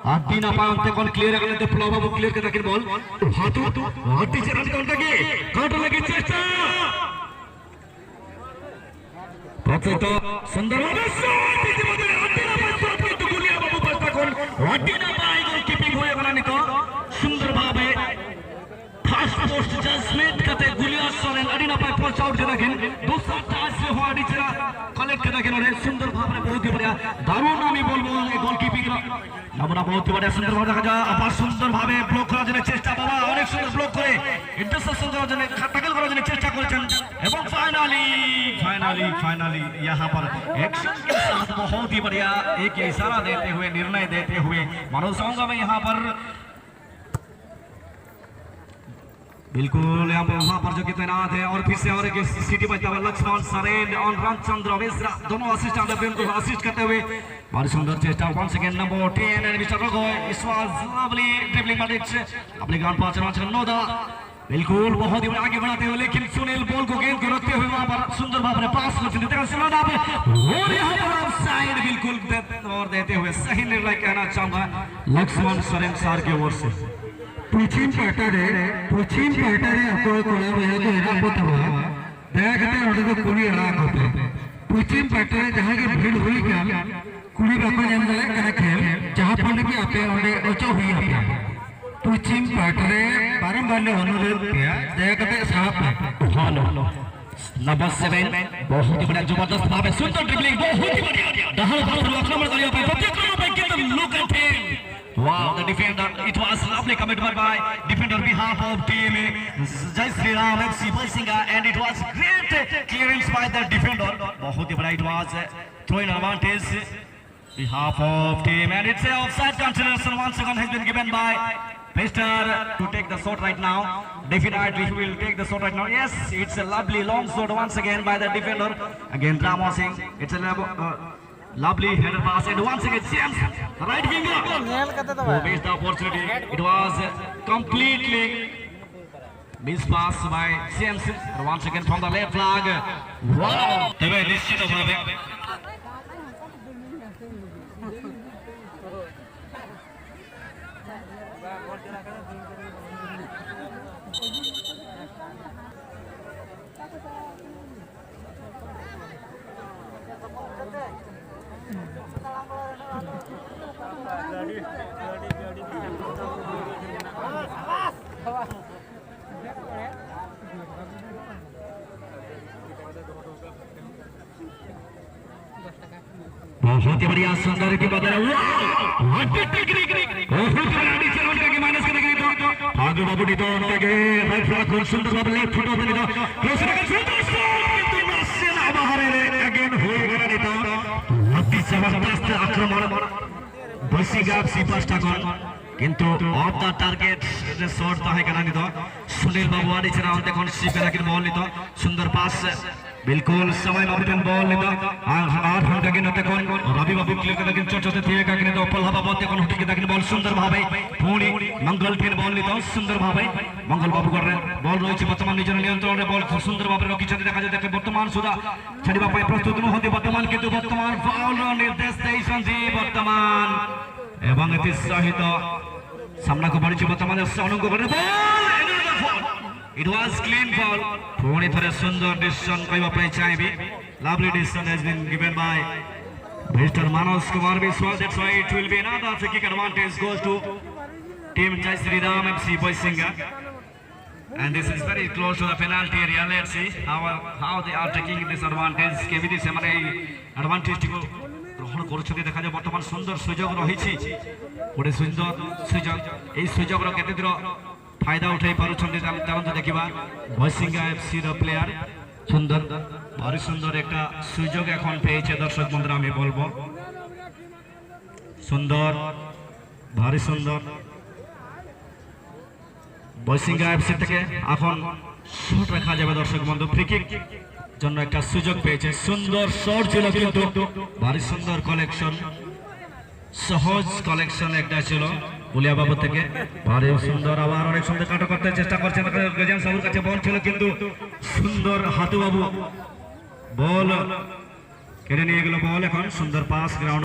आदि ना पाए अंते कौन क्लियर करने तो फ्लो बाबू क्लियर के ताकि बॉल हाथू आदि से रन करने के काट लगे चेष्टा पहुंचे तो सुंदर शॉट इतिमध्ये आदि ना पाए तो गुलिया बाबू पस्ता कौन आदि ना पाए गोल कीपिंग होए बनाने को सुंदर भावे फास्ट पोस्ट जजमेंट करते गुलिया सोरेन आदि ना पाए पोस्ट आउट जरा खेल दूसरा टच से हो आदि चला कलेक्ट करने के लिए सुंदर भावे बहुत ही बढ़िया दारुण नामी बोलबो गोल कीपिंग नमूना बहुत ही बढ़िया सुंदर भाव देखा जा आबार सुंदर भावे ब्लॉक করার জন্য চেষ্টা বাবা অনেক সুন্দর ব্লক করে ইন্টারসেপশন করার জন্য ট্যাকল করার জন্য চেষ্টা করেছেন এবং फाइनली यहां पर एक्शन के साथ बहुत ही बढ़िया एक इशारा देते हुए निर्णय देते हुए मानो चाहूंगा मैं यहां पर बिल्कुल वहां पर जो कि तैनात है और फिर से और एक सिटी बजता हुआ लक्ष्मण सरेन और रामचंद्र मिश्रा दोनों असिस्टेंट टीम को असिस्ट करते हुए बहुत सुंदर चेष्टा once again number 10 and mister रोगोय it was lovely dribbling but it's अपने ग्राउंड पास चलना नोदा बिल्कुल बहुत ही आगे बढ़ाते हुए लेकिन सुनील बॉल को गेंद को रखते हुए वहां पर सुंदर भाव में पास करते देखा सुनोदा और यहां पर ऑफसाइड बिल्कुल और देते हुए सही निर्णय कहना चाहूंगा लक्ष्मण सरेन सर की ओर से पश्चिम पाटारे अकोल कोला में जो एरा पोतवा देखते ओडे तो कुड़ी एरा होते पश्चिम पाटारे जहां के भीड़ हुई क्या कुड़ी बाको जंगल का खेल जहां पर कि आपे ओडे ओचो हुई आपे पश्चिम पाटारे बारंबार ने अनुरोध किया देखते साहब हेलो नंबर 7 बहुत ही बढ़िया जबरदस्त भाव में सुंदर ड्रिबलिंग बहुत ही बढ़िया दहल भाव आक्रमण करियो पे प्रतिक्रमण पे कितना look at him Wow, the defender, it was lovely commitment by defender behalf of team Jai Sri Ram FC Boisinga and it was great clearance by the defender. बहुत ही बड़ा it was throwing advantage behalf of team and it's a offside consideration once again has been given by Mr. to take the shot right now. Definitely he will take the shot right now. Yes, it's a lovely long shot once again by the defender. Again Rama Singh, it's a lovely header pass and once again James right winger who missed the opportunity. It was completely missed pass by James once again from the left flag. Wow, tebe nishchito bhabe बहुत ही बढ़िया सुंदर की बदल बहुत ही technique बहुत ही बढ़िया चलो उनके माइनस करने के लिए तो आगे बाबू डी तो उनके राइट फ्लैग को सुंदर बाबू लेफ्ट फुट ओपन तो क्लोज करके सुंदर शॉट किंतु मशीन बाहर है अगेन होएगा नहीं तो अति जबरदस्त आक्रमण बसिगा एफसी पास्टा गोल किंतु of the target J shot ता है करना नहीं तो सुनील बाबू आडी चरा उनके कौन सी पे लेकिन बॉल नहीं तो सुंदर पास बिल्कुल समय में बॉल लेता 8 घंटे के नते कौन रवि बाबू क्लियर कर लेकिन चोट थिए का कि तो पल्हा बाबू ते कौन हटे के लेकिन बॉल सुंदर भावे पुणी मंगल फिर बॉल लेता सुंदर भावे मंगल बाबू कर रहे बॉल रही वर्तमान निजर नियंत्रण रे बॉल सुंदर भावे रखी छथि देखा जाय वर्तमान सुधा छडिबा पय प्रस्तुत न होते वर्तमान किंतु वर्तमान फाउल निर्देश देइछन जी वर्तमान एवं एति सहित सामना को बढ़ी वर्तमान अनुंग कर ball It was clean foul. पुणी थोड़े सुंदर डिसीजन कहवा पे चाहिए lovely decision has been given by Mr. Manoj Kumar Biswas. That's why it will be another free kick advantage goes to team Jai Sri Ram FC Boisinga. And this is very close to the penalty area. Let's see how they are taking this advantage. केमिति से माने advantage को ग्रहण करुछथि देखा जाय वर्तमान सुंदर सुयोग रहिछि गोटे सुंदर सुयोग एई सुयोग रो केते दूर फायदा उठाई पारुछन्ते तारंत देखिबा बोइसिंगा एफसी रो प्लेयर सुंदर भारी सुंदर एक सुयोग এখন পেয়েছে দর্শক বন্ধুরা আমি বলবো সুন্দর ভারি সুন্দর बोइसिंगा एफसी থেকে এখন শট রাখা যাবে দর্শক বন্ধু ফ্রি কিক জন্য একটা সুযোগ পেয়েছে সুন্দর শট ছিল কিন্তু ভারি সুন্দর কালেকশন সহজ কালেকশন একটা ছিল गुलिया बाबू থেকে ভারী সুন্দর আবার অনেক সুন্দর কাটা করতে চেষ্টা করছেন গজাম সাবুর কাছে বল ছিল কিন্তু সুন্দর হাতু বাবু বল কেড়ে নিয়ে গেল বল এখন সুন্দর পাস গ্রাউন্ড